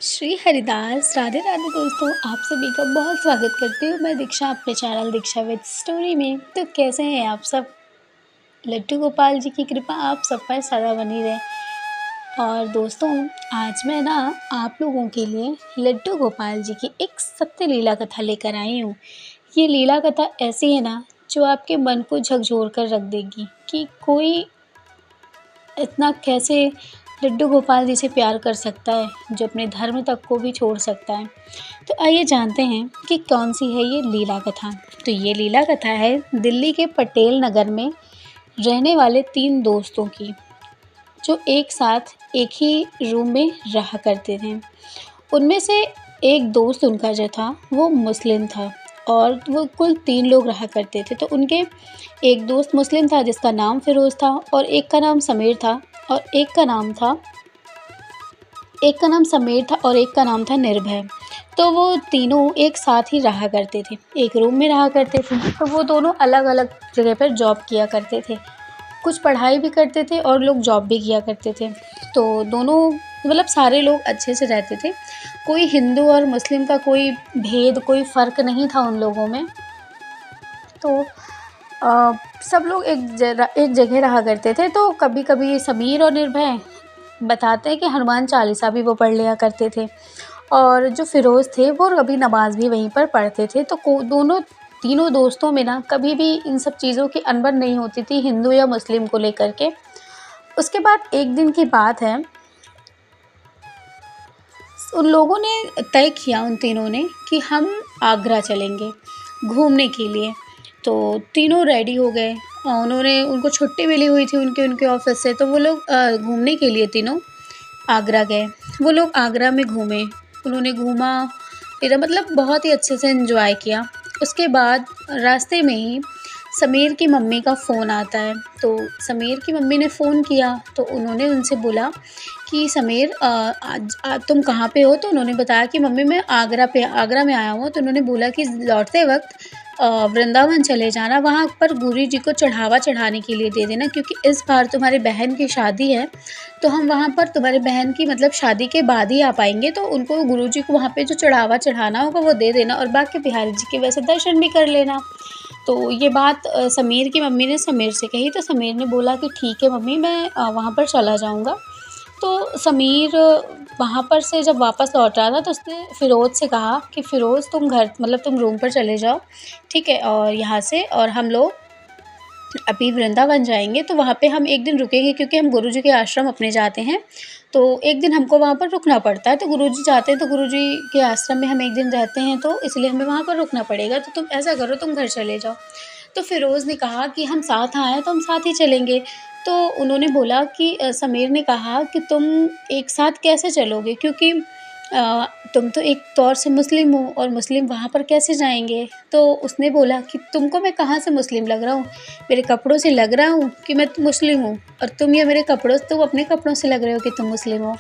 श्री हरिदास राधे राधे दोस्तों, आप सभी का बहुत स्वागत करती हूँ मैं दीक्षा अपने चैनल दीक्षा विद स्टोरी में। तो कैसे हैं आप सब। लड्डू गोपाल जी की कृपा आप सब पर सदा बनी रहे। और दोस्तों, आज मैं ना आप लोगों के लिए लड्डू गोपाल जी की एक सत्य लीला कथा लेकर आई हूँ। ये लीला कथा ऐसी है ना जो आपके मन को झकझोर कर रख देगी कि कोई इतना कैसे लड्डू गोपाल जी से प्यार कर सकता है, जो अपने धर्म तक को भी छोड़ सकता है। तो आइए जानते हैं कि कौन सी है ये लीला कथा। तो ये लीला कथा है दिल्ली के पटेल नगर में रहने वाले 3 दोस्तों की, जो एक साथ एक ही रूम में रहा करते थे। उनमें से एक दोस्त उनका जो था वो मुस्लिम था और वो कुल 3 लोग रहा करते थे। तो उनके एक दोस्त मुस्लिम था जिसका नाम फ़िरोज़ था, और एक का नाम समीर था, और एक का नाम था निर्भय। तो वो तीनों एक साथ ही रहा करते थे, एक रूम में रहा करते थे। तो वो दोनों अलग-अलग जगह पर जॉब किया करते थे। कुछ पढ़ाई भी करते थे और लोग जॉब भी किया करते थे। तो दोनों मतलब सारे लोग अच्छे से रहते थे। कोई हिंदू और मुस्लिम का कोई भेद, कोई फ़र्क नहीं था उन लोगों में। तो सब लोग एक जगह रहा करते थे। तो कभी-कभी समीर और निर्भय बताते हैं कि हनुमान चालीसा भी वो पढ़ लिया करते थे, और जो फ़िरोज़ थे वो कभी नमाज़ भी वहीं पर पढ़ते थे। तो तीनों दोस्तों में ना कभी भी इन सब चीज़ों की अनबन नहीं होती थी, हिंदू या मुस्लिम को लेकर के। उसके बाद एक दिन की बात है, उन लोगों ने तय किया, उन तीनों ने, कि हम आगरा चलेंगे घूमने के लिए। तो तीनों रेडी हो गए और उनको छुट्टी मिली हुई थी उनके ऑफ़िस से। तो वो लोग घूमने के लिए तीनों आगरा गए। वो लोग आगरा में घूमे, उन्होंने घूमा फिरा, मतलब बहुत ही अच्छे से एंजॉय किया। उसके बाद रास्ते में ही समीर की मम्मी का फ़ोन आता है। तो समीर की मम्मी ने फ़ोन किया तो उन्होंने उनसे बोला कि समीर, आज तुम कहाँ पे हो। तो उन्होंने बताया कि मम्मी मैं आगरा में आया हूँ। तो उन्होंने बोला कि लौटते वक्त वृंदावन चले जाना, वहाँ पर गुरु जी को चढ़ावा चढ़ाने के लिए दे देना, क्योंकि इस बार तुम्हारे बहन की शादी है। तो हम वहाँ पर तुम्हारे बहन की मतलब शादी के बाद ही आ पाएंगे। तो उनको गुरु जी को वहाँ पे जो चढ़ावा चढ़ाना होगा वो दे देना, और बाकी बिहारी जी के वैसे दर्शन भी कर लेना। तो ये बात समीर की मम्मी ने समीर से कही। तो समीर ने बोला कि ठीक है मम्मी, मैं वहाँ पर चला जाऊँगा। तो समीर वहाँ पर से जब वापस लौट रहा था तो उसने फ़िरोज़ से कहा कि फ़िरोज़, तुम रूम पर चले जाओ, ठीक है, और यहाँ से, और हम लोग अभी वृंदावन जाएंगे। तो वहाँ पे हम एक दिन रुकेंगे, क्योंकि हम गुरुजी के आश्रम अपने जाते हैं। तो एक दिन हमको वहाँ पर रुकना पड़ता है। तो गुरुजी जाते हैं तो गुरुजी के आश्रम में हम एक दिन रहते हैं, तो इसलिए हमें वहाँ पर रुकना पड़ेगा। तो तुम ऐसा करो, तुम घर चले जाओ। तो फ़िरोज़ ने कहा कि हम साथ आए हैं तो हम साथ ही चलेंगे। तो उन्होंने बोला कि समीर ने कहा कि तुम एक साथ कैसे चलोगे, क्योंकि तुम तो एक तौर से मुस्लिम हो, और मुस्लिम वहाँ पर कैसे जाएंगे। तो उसने बोला कि तुमको मैं कहाँ से मुस्लिम लग रहा हूँ, मेरे कपड़ों से लग रहा हूँ कि मैं मुस्लिम हूँ, और तुम अपने कपड़ों से लग रहे हो कि तुम मुस्लिम हो।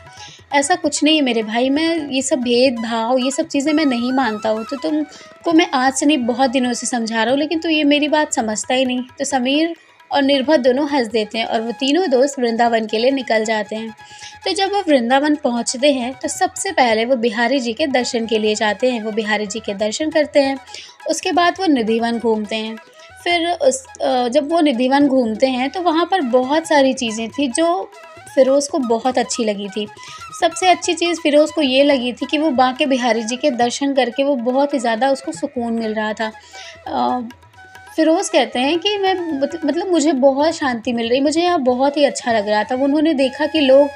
ऐसा कुछ नहीं है मेरे भाई, मैं ये सब भेदभाव, ये सब चीज़ें मैं नहीं मानता हूँ। तो तुमको मैं आज से नहीं, बहुत दिनों से समझा रहा हूँ, लेकिन तू ये मेरी बात समझता ही नहीं। तो समीर और निर्भय दोनों हंस देते हैं, और वो तीनों दोस्त वृंदावन के लिए निकल जाते हैं। तो जब वो वृंदावन पहुँचते हैं तो सबसे पहले वो बिहारी जी के दर्शन के लिए जाते हैं। वो बिहारी जी के दर्शन करते हैं। उसके बाद वो निधिवन घूमते हैं। फिर जब वो निधिवन घूमते हैं तो वहाँ पर बहुत सारी चीज़ें थी जो फ़िरोज़ को बहुत अच्छी लगी थी। सबसे अच्छी चीज़ फ़िरोज़ को ये लगी थी कि वो बांके बिहारी जी के दर्शन करके वो बहुत ही ज़्यादा उसको सुकून मिल रहा था। फ़िरोज़ कहते हैं कि मैं मतलब मुझे बहुत शांति मिल रही, मुझे यहाँ बहुत ही अच्छा लग रहा था। उन्होंने देखा कि लोग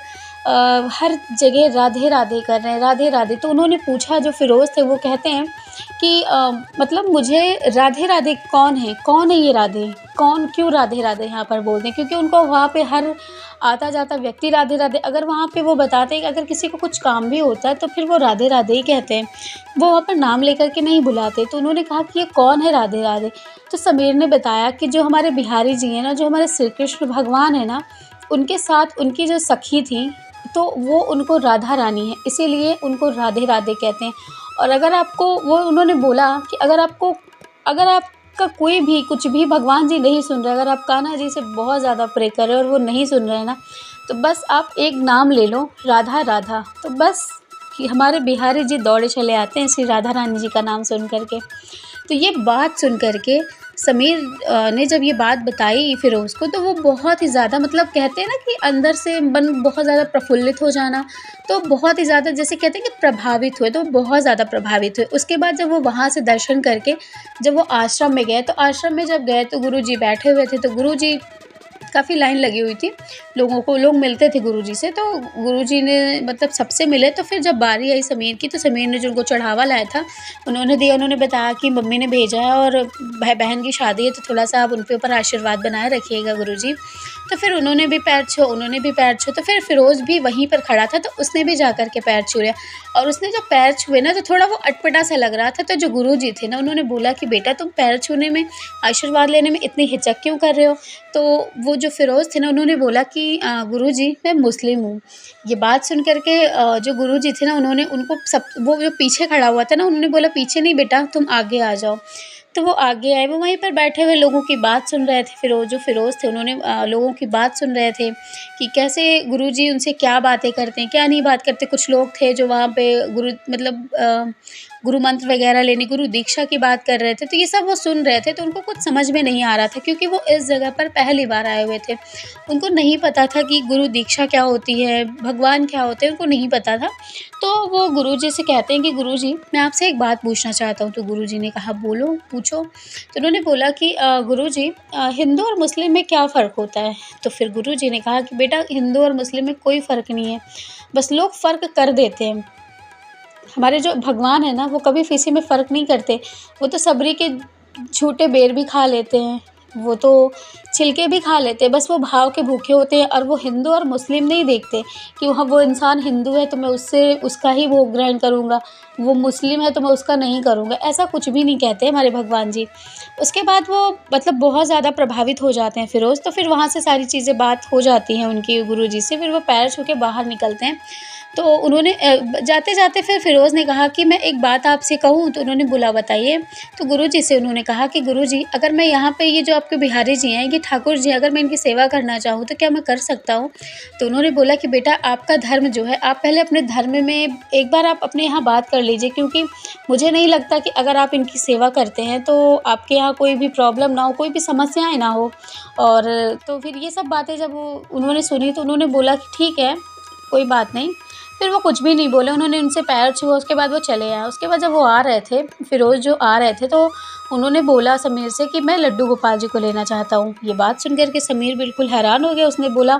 हर जगह राधे राधे कर रहे हैं, राधे राधे। तो उन्होंने पूछा, जो फ़िरोज़ थे वो कहते हैं कि मतलब मुझे राधे राधे कौन है ये राधे, कौन क्यों राधे राधे यहाँ पर बोलते हैं, क्योंकि उनको वहाँ पे हर आता जाता व्यक्ति राधे राधे, अगर वहाँ पे वो बताते हैं कि अगर किसी को कुछ काम भी होता है तो फिर वो राधे राधे ही कहते हैं, वो वहाँ पर नाम लेकर के नहीं बुलाते। तो उन्होंने कहा कि ये कौन है राधे राधे। तो समीर ने बताया कि जो हमारे बिहारी जी हैं ना, जो हमारे श्री कृष्ण भगवान है ना, उनके साथ उनकी जो सखी थी, तो वो उनको राधा रानी है, इसीलिए उनको राधे राधे कहते हैं। और अगर आपको, वो उन्होंने बोला कि अगर आपका कोई भी कुछ भी भगवान जी नहीं सुन रहे, अगर आप कान्हा जी से बहुत ज़्यादा प्रे कर रहे हो और वो नहीं सुन रहे हैं ना, तो बस आप एक नाम ले लो, राधा राधा। तो बस कि हमारे बिहारी जी दौड़े चले आते हैं श्री राधा रानी जी का नाम सुन कर के। तो ये बात सुन कर के समीर ने जब ये बात बताई फ़िरोज़ को, तो वो बहुत ही ज़्यादा, मतलब कहते हैं ना कि अंदर से मन बहुत ज़्यादा प्रफुल्लित हो जाना, तो बहुत ही ज़्यादा जैसे कहते हैं कि प्रभावित हुए, तो बहुत ज़्यादा प्रभावित हुए। उसके बाद जब वो वहाँ से दर्शन करके जब वो आश्रम में गए, तो आश्रम में जब गए तो गुरुजी बैठे हुए थे, तो गुरुजी काफ़ी लाइन लगी हुई थी, लोग मिलते थे गुरुजी से, तो गुरुजी ने मतलब सबसे मिले। तो फिर जब बारी आई समीर की, तो समीर ने जो उनको चढ़ावा लाया था उन्होंने दिया। उन्होंने बताया कि मम्मी ने भेजा है और बहन की शादी है, तो थोड़ा-सा आप उनके ऊपर आशीर्वाद बनाए रखिएगा गुरुजी। तो फिर उन्होंने भी पैर छुए, तो फिर फ़िरोज़ भी वहीं पर खड़ा था, तो उसने भी जा कर के पैर छुए, और उसने जब पैर छुए ना, तो थोड़ा वो अटपटा सा लग रहा था। तो जो गुरुजी थे ना, उन्होंने बोला कि बेटा तुम पैर छूने में, आशीर्वाद लेने में इतनी हिचक क्यों कर रहे हो? तो वो जो फ़िरोज़ थे ना, उन्होंने बोला कि गुरुजी मैं मुस्लिम हूँ। ये बात सुन कर के जो गुरुजी थे ना, उन्होंने उनको सब, वो जो पीछे खड़ा हुआ था ना, उन्होंने बोला पीछे नहीं बेटा, तुम आगे आ जाओ। तो वो आगे आए, वो वहीं पर बैठे हुए लोगों की बात सुन रहे थे। जो फ़िरोज़ थे, उन्होंने लोगों की बात सुन रहे थे कि कैसे गुरुजी उनसे क्या बातें करते हैं, क्या नहीं बात करते। कुछ लोग थे जो वहाँ पे गुरु मंत्र वग़ैरह लेने, गुरु दीक्षा की बात कर रहे थे, तो ये सब वो सुन रहे थे। तो उनको कुछ समझ में नहीं आ रहा था, क्योंकि वो इस जगह पर पहली बार आए हुए थे। उनको नहीं पता था कि गुरु दीक्षा क्या होती है, भगवान क्या होते हैं, उनको नहीं पता था। तो वो गुरुजी से कहते हैं कि गुरुजी मैं आपसे एक बात पूछना चाहता हूँ। तो गुरुजी ने कहा बोलो, पूछो। तो उन्होंने बोला कि गुरुजी हिंदू और मुस्लिम में क्या फ़र्क होता है? तो फिर गुरुजी ने कहा कि बेटा हिंदू और मुस्लिम में कोई फ़र्क नहीं है, बस लोग फ़र्क कर देते हैं। हमारे जो भगवान है ना, वो कभी किसी में फ़र्क नहीं करते। वो तो सबरी के झूठे बेर भी खा लेते हैं, वो तो छिलके भी खा लेते हैं, बस वो भाव के भूखे होते हैं। और वो हिंदू और मुस्लिम नहीं देखते कि हाँ वो इंसान हिंदू है तो मैं उसका ही भोग ग्रहण करूँगा, वो मुस्लिम है तो मैं उसका नहीं करूँगा, ऐसा कुछ भी नहीं कहते हमारे भगवान जी। उसके बाद वो मतलब बहुत ज़्यादा प्रभावित हो जाते हैं फ़िरोज़, तो फिर वहाँ से सारी चीज़ें बात हो जाती हैं उनकी गुरुजी से। फिर वो पैर छू के बाहर निकलते हैं। तो उन्होंने जाते-जाते फिर फ़िरोज़ ने कहा कि मैं एक बात आपसे कहूँ? तो उन्होंने बोला बताइए। तो गुरुजी से उन्होंने कहा कि गुरुजी अगर मैं यहाँ पे ये जो आपके बिहारी जी हैं, ये ठाकुर जी, अगर मैं इनकी सेवा करना चाहूँ तो क्या मैं कर सकता हूँ? तो उन्होंने बोला कि बेटा आपका धर्म जो है, आप पहले अपने धर्म में एक बार आप अपने यहाँ बात कर लीजिए, क्योंकि मुझे नहीं लगता कि अगर आप इनकी सेवा करते हैं तो आपके यहाँ कोई भी प्रॉब्लम ना हो, कोई भी समस्याएँ ना हो। और तो फिर ये सब बातें जब उन्होंने सुनी, तो उन्होंने बोला कि ठीक है, कोई बात नहीं। फिर वो कुछ भी नहीं बोले, उन्होंने उनसे पैर छुआ, उसके बाद वो चले आए। उसके बाद जब वो आ रहे थे, फ़िरोज़ जो आ रहे थे, तो उन्होंने बोला समीर से कि मैं लड्डू गोपाल जी को लेना चाहता हूँ। ये बात सुन कर के समीर बिल्कुल हैरान हो गया। उसने बोला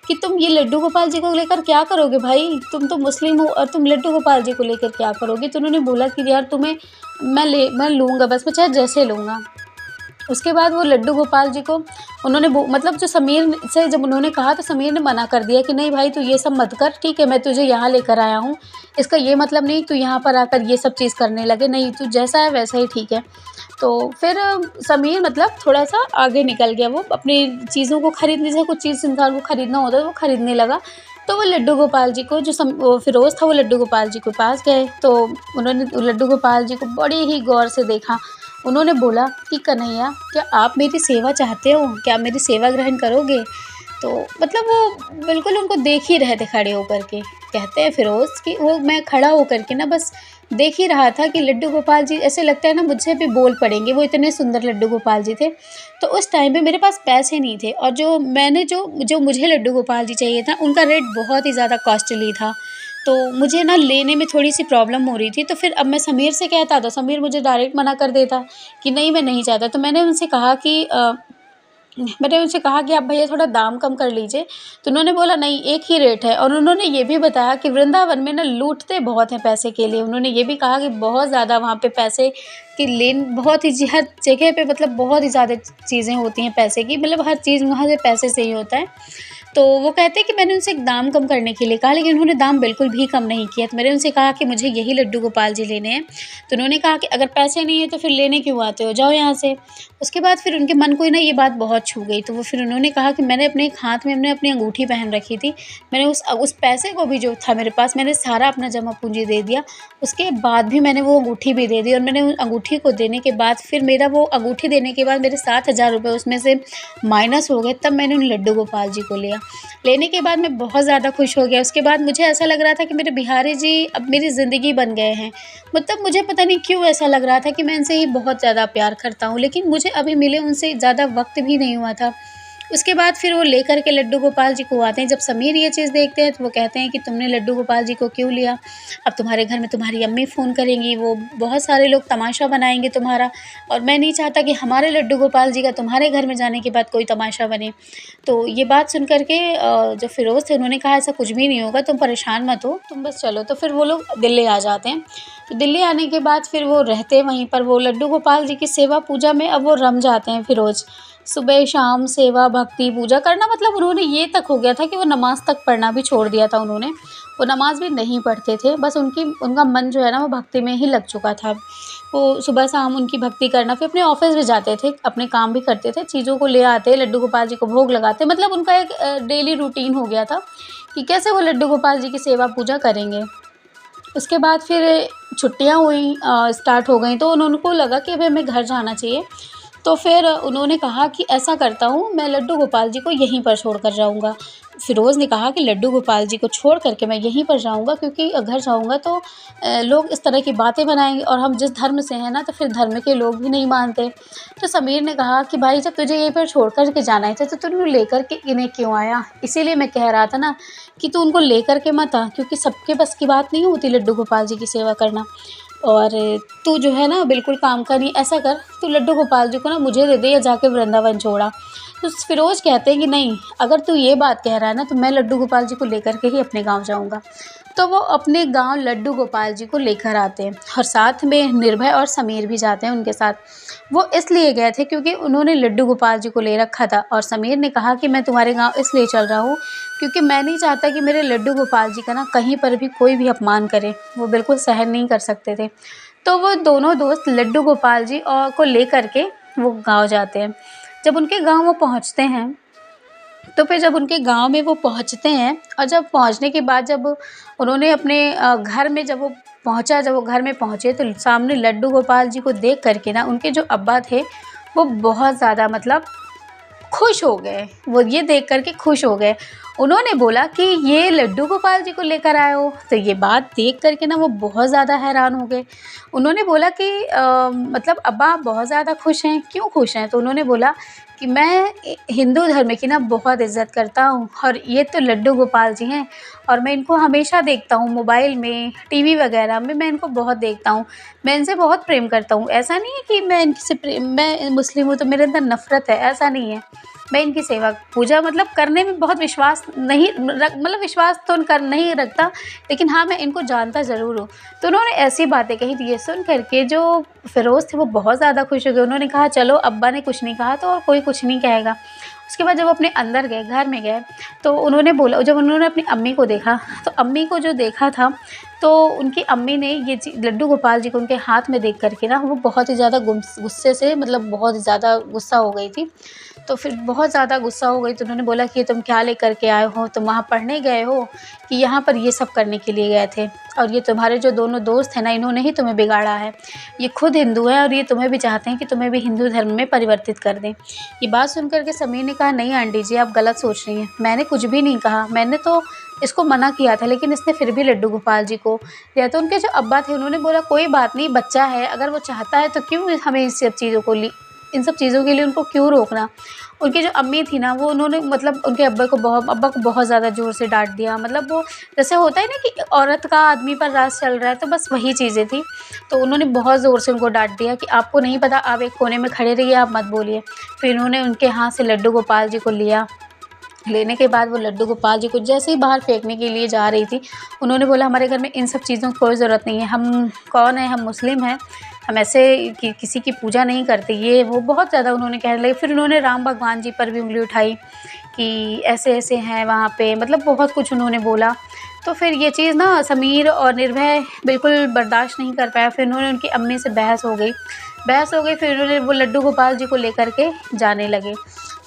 कि तुम ये लड्डू गोपाल जी को लेकर क्या करोगे भाई? तुम तो मुस्लिम हो और तुम लड्डू गोपाल जी को लेकर क्या करोगे? तो उन्होंने बोला कि यार तुम्हें मैं लूँगा, बस मैं चाहे जैसे लूँगा। उसके बाद वो लड्डू गोपाल जी को उन्होंने मतलब जो समीर से जब उन्होंने कहा, तो समीर ने मना कर दिया कि नहीं भाई तू ये सब मत कर, ठीक है मैं तुझे यहाँ लेकर आया हूँ, इसका ये मतलब नहीं तू यहाँ पर आकर ये सब चीज़ करने लगे, नहीं तू जैसा है वैसा ही ठीक है। तो फिर समीर मतलब थोड़ा-सा आगे निकल गया, वो अपनी चीज़ों को खरीदने से, कुछ चीज़ इंसान को खरीदना होता है तो वो खरीदने लगा। तो वो लड्डू गोपाल जी को वो फ़िरोज़ था, वो लड्डू गोपाल जी के पास गए, तो उन्होंने लड्डू गोपाल जी को बड़े ही गौर से देखा। उन्होंने बोला कि कन्हैया क्या आप मेरी सेवा चाहते हो? क्या आप मेरी सेवा ग्रहण करोगे? तो मतलब वो बिल्कुल उनको देख ही रहे थे खड़े होकर के। कहते हैं फ़िरोज़ कि वो मैं खड़ा होकर के ना बस देख ही रहा था कि लड्डू गोपाल जी ऐसे लगता है ना मुझसे भी बोल पड़ेंगे, वो इतने सुंदर लड्डू गोपाल जी थे। तो उस टाइम पे मेरे पास पैसे नहीं थे, और जो मुझे लड्डू गोपाल जी चाहिए था उनका रेट बहुत ही ज़्यादा कॉस्टली था। तो मुझे ना लेने में थोड़ी-सी प्रॉब्लम हो रही थी, तो फिर अब मैं समीर से कहता तो समीर मुझे डायरेक्ट मना कर देता कि नहीं मैं नहीं चाहता। तो मैंने उनसे कहा कि आप भैया थोड़ा दाम कम कर लीजिए। तो उन्होंने बोला नहीं एक ही रेट है, और उन्होंने ये भी बताया कि वृंदावन में ना लूटते बहुत हैं पैसे के लिए। उन्होंने ये भी कहा कि बहुत ज़्यादा वहाँ पे पैसे की लेन बहुत ही हर जगह पे मतलब बहुत ही ज़्यादा चीज़ें होती हैं पैसे की, मतलब हर चीज़ वहाँ से पैसे से ही होता है। तो वो कहते हैं कि मैंने उनसे एक दाम कम करने के लिए कहा, लेकिन उन्होंने दाम बिल्कुल भी कम नहीं किया। तो मैंने उनसे कहा कि मुझे यही लड्डू गोपाल जी लेने हैं। तो उन्होंने कहा कि अगर पैसे नहीं है तो फिर लेने क्यों आते हो, जाओ यहाँ से। उसके बाद फिर उनके मन को ना ये बात बहुत छू गई, तो वो फिर उन्होंने कहा कि मैंने अपने एक हाथ में अपनी अंगूठी पहन रखी थी, मैंने उस पैसे को भी जो था मेरे पास मैंने सारा अपना जमा पूंजी दे दिया। उसके बाद भी मैंने वो अंगूठी भी दे दी, और मैंने उस अंगूठी को देने के बाद फिर वो अंगूठी देने के बाद मेरे 7,000 रुपये उसमें से माइनस हो गए, तब मैंने उन लड्डू गोपाल जी को लिया। लेने के बाद मैं बहुत ज़्यादा खुश हो गया। उसके बाद मुझे ऐसा लग रहा था कि मेरे बिहारी जी अब मेरी ज़िंदगी बन गए हैं। मतलब मुझे पता नहीं क्यों ऐसा लग रहा था कि मैं इनसे ही बहुत ज़्यादा प्यार करता हूँ, लेकिन मुझे अभी मिले उनसे ज़्यादा वक़्त भी नहीं हुआ था। उसके बाद फिर वो लेकर के लड्डू गोपाल जी को आते हैं। जब समीर ये चीज़ देखते हैं तो वो कहते हैं कि तुमने लड्डू गोपाल जी को क्यों लिया? अब तुम्हारे घर में तुम्हारी अम्मी फ़ोन करेंगी, वो बहुत सारे लोग तमाशा बनाएँगे तुम्हारा, और मैं नहीं चाहता कि हमारे लड्डू गोपाल जी का तुम्हारे घर में जाने के बाद कोई तमाशा बने। तो ये बात सुन कर के जो फ़िरोज़ थे उन्होंने कहा ऐसा कुछ भी नहीं होगा, तुम परेशान मत हो, तुम बस चलो। तो फिर वो लोग दिल्ली आ जाते हैं। तो दिल्ली आने के बाद फिर वो रहते हैं वहीं पर, वो लड्डू गोपाल जी की सेवा पूजा में अब वो रम जाते हैं फ़िरोज़। सुबह शाम सेवा भक्ति पूजा करना, मतलब उन्होंने ये तक हो गया था कि वो नमाज़ तक पढ़ना भी छोड़ दिया था उन्होंने। वो नमाज़ भी नहीं पढ़ते थे, बस उनका मन जो है ना वो भक्ति में ही लग चुका था। वो सुबह शाम उनकी भक्ति करना, फिर अपने ऑफ़िस भी जाते थे, अपने काम भी करते थे, चीज़ों को ले आते, लड्डू गोपाल जी को भोग लगाते, मतलब उनका एक डेली रूटीन हो गया था कि कैसे वो लड्डू गोपाल जी की सेवा पूजा करेंगे। उसके बाद फिर छुट्टियाँ हुई स्टार्ट हो गईं, तो उनको लगा कि अब हमें घर जाना चाहिए। तो फिर उन्होंने कहा कि ऐसा करता हूँ, मैं लड्डू गोपाल जी को यहीं पर छोड़ कर जाऊँगा। फ़िरोज़ ने कहा कि लड्डू गोपाल जी को छोड़ कर के मैं यहीं पर जाऊँगा, क्योंकि घर जाऊँगा तो लोग इस तरह की बातें बनाएँगे, और हम जिस धर्म से हैं ना, तो फिर धर्म के लोग भी नहीं मानते। तो समीर ने कहा कि भाई जब तुझे यहीं पर छोड़ कर के जाना ही था, तो तू उन्हें लेकर के इन्हें क्यों आया? इसीलिए मैं कह रहा था ना कि तू उनको लेकर के मत आ, क्योंकि सबके बस की बात नहीं होती लड्डू गोपाल जी की सेवा करना। और तू जो है ना बिल्कुल काम का नहीं, ऐसा कर तू लड्डू गोपाल जी को ना मुझे दे दे या जाके वृंदावन छोड़ा। तो फ़िरोज़ कहते हैं कि नहीं, अगर तू ये बात कह रहा है ना तो मैं लड्डू गोपाल जी को लेकर के ही अपने गाँव जाऊँगा। तो वो अपने गाँव लड्डू गोपाल जी को लेकर आते हैं, और साथ में निर्भय और समीर भी जाते हैं उनके साथ। वो इसलिए गए थे क्योंकि उन्होंने लड्डू गोपाल जी को ले रखा था, और समीर ने कहा कि मैं तुम्हारे गाँव इसलिए चल रहा हूँ क्योंकि मैं नहीं चाहता कि मेरे लड्डू गोपाल जी का ना कहीं पर भी कोई भी अपमान करे, वो बिल्कुल सहन नहीं कर सकते थे। तो वो दोनों दोस्त लड्डू गोपाल जी को लेकर के वो गाँव जाते हैं। जब उनके गाँव वो पहुँचते हैं, तो फिर जब उनके गाँव में वो पहुँचते हैं, और जब पहुँचने के बाद जब उन्होंने अपने घर में जब वो घर में पहुँचे, तो सामने लड्डू गोपाल जी को देख कर के ना उनके जो अब्बा थे, वो बहुत ज़्यादा मतलब खुश हो गए। वो ये देख कर के खुश हो गए। उन्होंने बोला कि ये लड्डू गोपाल जी को लेकर आए हो? तो ये बात देख कर के ना वो बहुत ज़्यादा हैरान हो गए। उन्होंने बोला कि मतलब अब्बा आप बहुत ज़्यादा खुश हैं, क्यों खुश हैं? तो उन्होंने बोला कि मैं हिंदू धर्म की ना बहुत इज़्ज़त करता हूँ, और ये तो लड्डू गोपाल जी हैं, और मैं इनको हमेशा देखता हूँ मोबाइल में, टीवी वगैरह में, मैं इनको बहुत देखता हूँ। मैं इनसे बहुत प्रेम करता हूँ। ऐसा नहीं है कि मैं मुस्लिम हूँ तो मेरे अंदर नफ़रत है, ऐसा नहीं है। मैं इनकी सेवा पूजा मतलब करने में बहुत विश्वास नहीं रख मतलब विश्वास तो कर नहीं रखता, लेकिन हाँ, मैं इनको जानता ज़रूर हूँ। तो उन्होंने ऐसी बातें कही थी। ये सुन कर के जो फ़िरोज़ थे वो बहुत ज़्यादा खुश हो गए। उन्होंने कहा चलो अब्बा ने कुछ नहीं कहा तो और कोई कुछ नहीं कहेगा। उसके बाद जब अपने अंदर गए, घर में गए, तो उन्होंने बोला, जब उन्होंने अपनी अम्मी को देखा, तो अम्मी को जो देखा था, तो उनकी अम्मी ने ये लड्डू गोपाल जी को उनके हाथ में देख कर के ना वो बहुत ही ज़्यादा गुस्से से, मतलब बहुत ही ज़्यादा गुस्सा हो गई थी। तो फिर बहुत ज़्यादा गुस्सा हो गई, तो उन्होंने बोला कि तुम क्या लेकर के आए हो? तुम वहाँ पढ़ने गए हो कि यहाँ पर ये सब करने के लिए गए थे? और ये तुम्हारे जो दोनों दोस्त हैं ना, इन्होंने ही तुम्हें बिगाड़ा है। ये खुद हिंदू हैं और ये तुम्हें भी चाहते हैं कि तुम्हें भी हिंदू धर्म में परिवर्तित कर दें। ये बात सुन कर के समीर ने कहा, नहीं आंटी जी, आप गलत सोच रही हैं। मैंने कुछ भी नहीं कहा, मैंने तो इसको मना किया था, लेकिन इसने फिर भी लड्डू गोपाल जी को लिया। तो उनके जो अब्बा थे उन्होंने बोला, कोई बात नहीं, बच्चा है, अगर वो चाहता है तो क्यों हमें इन सब चीज़ों के लिए उनको क्यों रोकना। उनकी जो अम्मी थी ना, वो उन्होंने मतलब उनके अब्बा को बहुत ज़्यादा ज़ोर से डाँट दिया। मतलब वो जैसे होता है ना कि औरत का आदमी पर राज चल रहा है, तो बस वही चीज़ें थी। तो उन्होंने बहुत ज़ोर से उनको डाँट दिया कि आपको नहीं पता, आप एक कोने में खड़े रहिए, आप मत बोलिए। फिर उन्होंने उनके हाथ से लड्डू गोपाल जी को लिया। लेने के बाद वो लड्डू गोपाल जी को जैसे ही बाहर फेंकने के लिए जा रही थी, उन्होंने बोला, हमारे घर में इन सब चीज़ों की कोई ज़रूरत नहीं है, हम कौन है, हम मुस्लिम हैं, हम ऐसे किसी की पूजा नहीं करते। ये वो बहुत ज़्यादा उन्होंने कहने लगे। फिर उन्होंने राम भगवान जी पर भी उंगली उठाई कि ऐसे ऐसे हैं वहाँ पे, मतलब बहुत कुछ उन्होंने बोला। तो फिर ये चीज़ ना समीर और निर्भय बिल्कुल बर्दाश्त नहीं कर पाया। फिर उन्होंने उनकी अम्मी से बहस हो गई। फिर उन्होंने वो लड्डू गोपाल जी को लेकर के जाने लगे।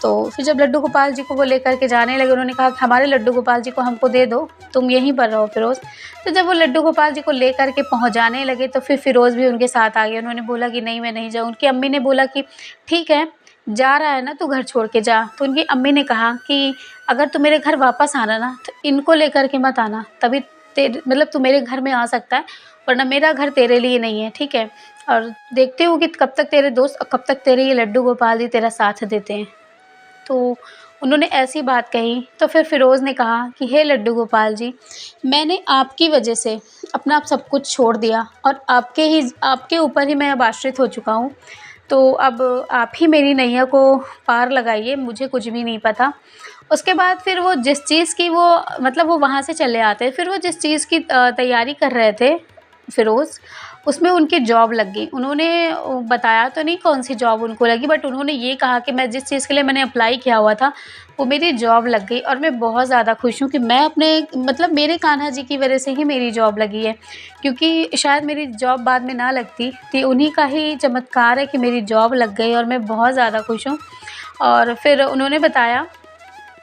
तो फिर जब लड्डू गोपाल जी को वो लेकर के जाने लगे, उन्होंने कहा कि हमारे लड्डू गोपाल जी को हमको दे दो, तुम यहीं पर रहो फ़िरोज़। तो जब वो लड्डू गोपाल जी को लेकर के पहुँचाने लगे, तो फिर फ़िरोज़ भी उनके साथ आ गया। उन्होंने बोला कि नहीं, मैं नहीं जाऊँ। उनकी अम्मी ने बोला कि ठीक है, जा रहा है ना तू घर छोड़ के जा। तो उनकी अम्मी ने कहा कि अगर तू मेरे घर वापस आना ना तो इनको लेकर के मत आना, तभी मतलब तू मेरे घर में आ सकता है, वरना मेरा घर तेरे लिए नहीं है, ठीक है? और देखते हो कि कब तक तेरे दोस्त और कब तक तेरे ये लड्डू गोपाल जी तेरा साथ देते हैं। तो उन्होंने ऐसी बात कही तो फिर फ़िरोज़ ने कहा कि हे लड्डू गोपाल जी, मैंने आपकी वजह से अपना सब कुछ छोड़ दिया और आपके ऊपर ही मैं अब आश्रित हो चुका हूँ। तो अब आप ही मेरी नैया को पार लगाइए, मुझे कुछ भी नहीं पता। उसके बाद फिर वो जिस चीज़ की वो मतलब वो वहाँ से चले आते हैं। फिर वो जिस चीज़ की तैयारी कर रहे थे फ़िरोज़, उसमें उनकी जॉब लग गई। उन्होंने बताया तो नहीं कौन-सी जॉब उनको लगी, बट उन्होंने ये कहा कि मैं जिस चीज़ के लिए मैंने अप्लाई किया हुआ था, वो मेरी जॉब लग गई और मैं बहुत ज़्यादा खुश हूँ कि मैं अपने मतलब मेरे कान्हा जी की वजह से ही मेरी जॉब लगी है। क्योंकि शायद मेरी जॉब बाद में ना लगती, तो उन्हीं का ही चमत्कार है कि मेरी जॉब लग गई और मैं बहुत ज़्यादा खुश हूँ। और फिर उन्होंने बताया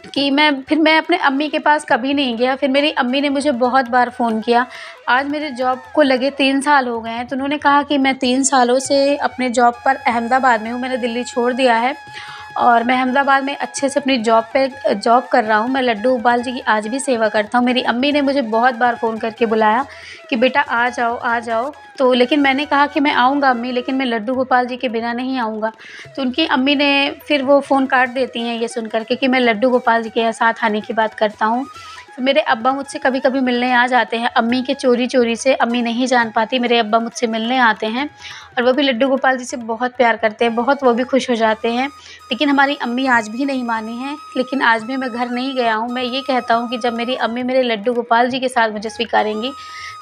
कि मैं अपने अम्मी के पास कभी नहीं गया। फिर मेरी अम्मी ने मुझे बहुत बार फ़ोन किया। आज मेरे जॉब को लगे 3 साल हो गए हैं। तो उन्होंने कहा कि मैं 3 सालों से अपने जॉब पर अहमदाबाद में हूँ। मैंने दिल्ली छोड़ दिया है और मैं अहमदाबाद में अच्छे से अपनी जॉब कर रहा हूँ। मैं लड्डू गोपाल जी की आज भी सेवा करता हूँ। मेरी अम्मी ने मुझे बहुत बार फ़ोन करके बुलाया कि बेटा आ जाओ, आ जाओ। तो लेकिन मैंने कहा कि मैं आऊँगा अम्मी, लेकिन मैं लड्डू गोपाल जी के बिना नहीं आऊँगा। तो उनकी अम्मी ने फिर वो फ़ोन काट देती हैं ये सुन कर के कि मैं लड्डू गोपाल जी के साथ आने की बात करता हूँ। फिर मेरे अब्बा मुझसे कभी-कभी मिलने आ जाते हैं। अम्मी के चोरी-चोरी से, अम्मी नहीं जान पाती, मेरे अब्बा मुझसे मिलने आते हैं और वो भी लड्डू गोपाल जी से बहुत प्यार करते हैं, बहुत वो भी खुश हो जाते हैं। लेकिन हमारी अम्मी आज भी नहीं मानी हैं, लेकिन आज भी मैं घर नहीं गया हूँ। मैं ये कहता हूँ कि जब मेरी अम्मी मेरे लड्डू गोपाल जी के साथ मुझे स्वीकारेंगी,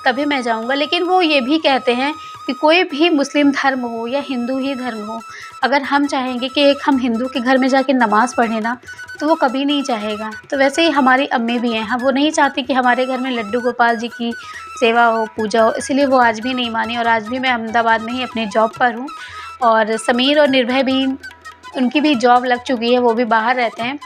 तभी मैं जाऊँगा। लेकिन वो ये भी कहते हैं कि कोई भी मुस्लिम धर्म हो या हिंदू ही धर्म हो, अगर हम चाहेंगे कि एक हम हिंदू के घर में जाके नमाज़ पढ़ें ना, तो वो कभी नहीं चाहेगा। तो वैसे ही हमारी अम्मी भी हैं, हाँ, वो नहीं चाहती कि हमारे घर में लड्डू गोपाल जी की सेवा हो, पूजा हो, इसीलिए वो आज भी नहीं मानी और आज भी मैं अहमदाबाद में ही अपनी जॉब पर हूँ। और समीर और निर्भय भी, उनकी भी जॉब लग चुकी है, वो भी बाहर रहते हैं।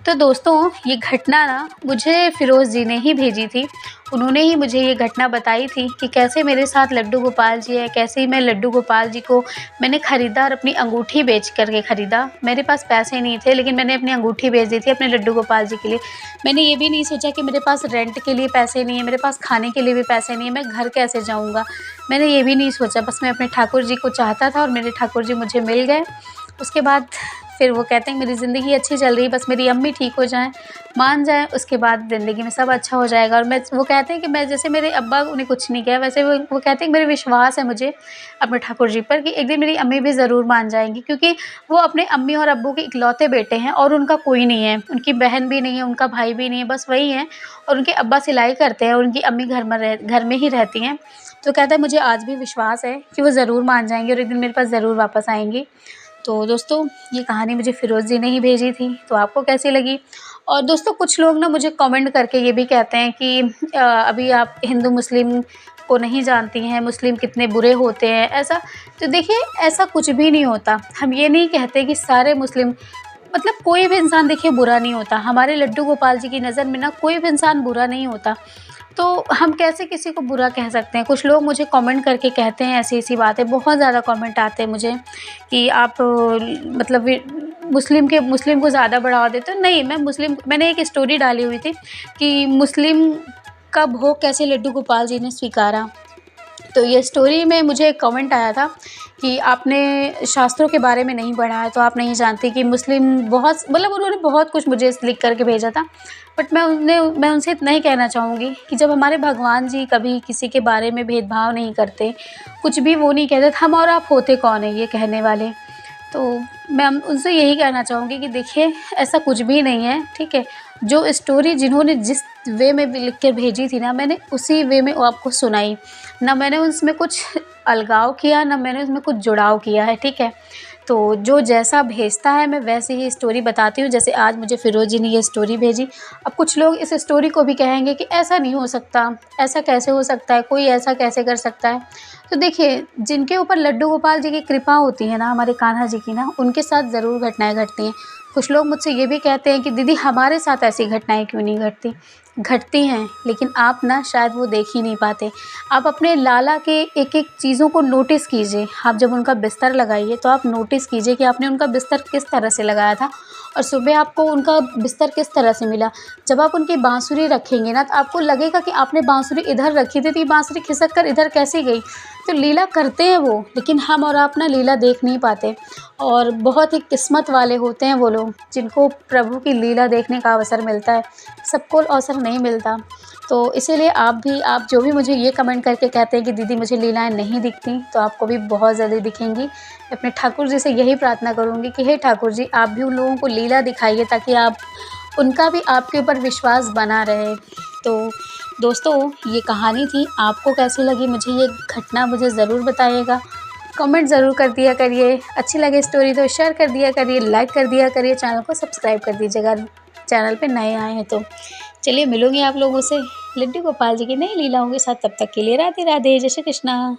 तो दोस्तों, ये घटना ना मुझे फ़िरोज़ जी ने ही भेजी थी। उन्होंने ही मुझे ये घटना बताई थी कि कैसे मेरे साथ लड्डू गोपाल जी हैं, कैसे मैं लड्डू गोपाल जी को मैंने ख़रीदा और अपनी अंगूठी बेच कर के ख़रीदा। मेरे पास पैसे नहीं थे, लेकिन मैंने अपनी अंगूठी बेच दी थी अपने लड्डू गोपाल जी के लिए। मैंने ये भी नहीं सोचा कि मेरे पास रेंट के लिए पैसे नहीं है, मेरे पास खाने के लिए भी पैसे नहीं है, मैं घर कैसे जाऊँगा? मैंने ये भी नहीं सोचा, बस मैं अपने ठाकुर जी को चाहता था और मेरे ठाकुर जी मुझे मिल गए। उसके बाद फिर वो कहते हैं मेरी ज़िंदगी अच्छी चल रही है, बस मेरी अम्मी ठीक हो जाएँ, मान जाएँ, उसके बाद ज़िंदगी में सब अच्छा हो जाएगा। और वो कहते हैं कि मैं जैसे मेरे अब्बा उन्हें कुछ नहीं किया, वैसे वो कहते हैं कि मेरे विश्वास है मुझे अपने ठाकुर जी पर कि एक दिन मेरी अम्मी भी ज़रूर मान जाएँगी, क्योंकि वो अपने अम्मी और अब्बू के इकलौते बेटे हैं और उनका कोई नहीं है। उनकी बहन भी नहीं है, उनका भाई भी नहीं है, बस वही हैं और उनके अब्बा सिलाई करते हैं और उनकी अम्मी घर में ही रहती हैं। तो कहता है मुझे आज भी विश्वास है कि वो ज़रूर मान जाएँगी और एक दिन मेरे पास ज़रूर वापस आएँगी। तो दोस्तों, ये कहानी मुझे फ़िरोज़ जी ने ही भेजी थी, तो आपको कैसी लगी? और दोस्तों, कुछ लोग ना मुझे कमेंट करके ये भी कहते हैं कि अभी आप हिंदू मुस्लिम को नहीं जानती हैं, मुस्लिम कितने बुरे होते हैं, ऐसा। तो देखिए, ऐसा कुछ भी नहीं होता। हम ये नहीं कहते कि सारे मुस्लिम, मतलब कोई भी इंसान देखिए बुरा नहीं होता। हमारे लड्डू गोपाल जी की नज़र में ना कोई भी इंसान बुरा नहीं होता। तो हम कैसे किसी को बुरा कह सकते हैं? कुछ लोग मुझे कमेंट करके कहते हैं ऐसी-ऐसी बातें, बहुत ज़्यादा कमेंट आते हैं मुझे कि आप मतलब मुस्लिम को ज़्यादा बढ़ावा देते हो। नहीं, मैंने एक स्टोरी डाली हुई थी कि मुस्लिम का भोग कैसे लड्डू गोपाल जी ने स्वीकारा। तो ये स्टोरी में मुझे एक कमेंट आया था कि आपने शास्त्रों के बारे में नहीं पढ़ा है, तो आप नहीं जानती कि मुस्लिम बहुत, मतलब उन्होंने बहुत कुछ मुझे लिख कर के भेजा था। बट मैं उनसे इतना ही कहना चाहूँगी कि जब हमारे भगवान जी कभी किसी के बारे में भेदभाव नहीं करते, कुछ भी वो नहीं कहते, तो हम और आप होते कौन है ये कहने वाले? तो मैं उनसे यही कहना चाहूँगी कि देखिए, ऐसा कुछ भी नहीं है, ठीक है? जो स्टोरी जिन्होंने जिस वे में भी लिख के भेजी थी ना, मैंने उसी वे में वो आपको सुनाई। ना मैंने उसमें कुछ अलगाव किया, ना मैंने उसमें कुछ जुड़ाव किया है, ठीक है? तो जो जैसा भेजता है मैं वैसे ही स्टोरी बताती हूँ, जैसे आज मुझे फ़िरोज़ जी ने ये स्टोरी भेजी। अब कुछ लोग इस स्टोरी को भी कहेंगे कि ऐसा नहीं हो सकता, ऐसा कैसे हो सकता है, कोई ऐसा कैसे कर सकता है? तो देखिए, जिनके ऊपर लड्डू गोपाल जी की कृपा होती है ना, हमारे कान्हा जी की ना, उनके साथ ज़रूर घटनाएँ घटती हैं। कुछ लोग मुझसे ये भी कहते हैं कि दीदी हमारे साथ ऐसी घटनाएँ क्यों नहीं घटती? घटती हैं, लेकिन आप ना शायद वो देख ही नहीं पाते। आप अपने लाला के एक-एक चीज़ों को नोटिस कीजिए। आप जब उनका बिस्तर लगाइए तो आप नोटिस कीजिए कि आपने उनका बिस्तर किस तरह से लगाया था और सुबह आपको उनका बिस्तर किस तरह से मिला। जब आप उनकी बाँसुरी रखेंगे ना तो आपको लगेगा कि आपने बाँसुरी इधर रखी थी तो ये बाँसुरी खिसक कर इधर कैसे गई? तो लीला करते हैं वो, लेकिन हम और आप ना लीला देख नहीं पाते और बहुत ही किस्मत वाले होते हैं वो लोग, जिनको प्रभु की लीला देखने का अवसर मिलता है। सबको अवसर नहीं मिलता। तो इसीलिए आप जो भी मुझे ये कमेंट करके कहते हैं कि दीदी मुझे लीलाएँ नहीं दिखती, तो आपको भी बहुत जल्दी दिखेंगी। मैं अपने ठाकुर जी से यही प्रार्थना करूँगी कि हे ठाकुर जी, आप भी उन लोगों को लीला दिखाइए ताकि उनका भी आपके ऊपर विश्वास बना रहे। तो दोस्तों, ये कहानी थी, आपको कैसी लगी मुझे ये घटना मुझे ज़रूर बताइएगा। कमेंट ज़रूर कर दिया करिए। अच्छी लगे स्टोरी तो शेयर कर दिया करिए, लाइक कर दिया करिए, चैनल को सब्सक्राइब कर दीजिएगा, चैनल पे नए आए हैं तो। चलिए मिलूँगी आप लोगों से लड्डू गोपाल जी की नई लीलाओं के साथ, तब तक के लिए राधे राधे, जय श्री कृष्णा।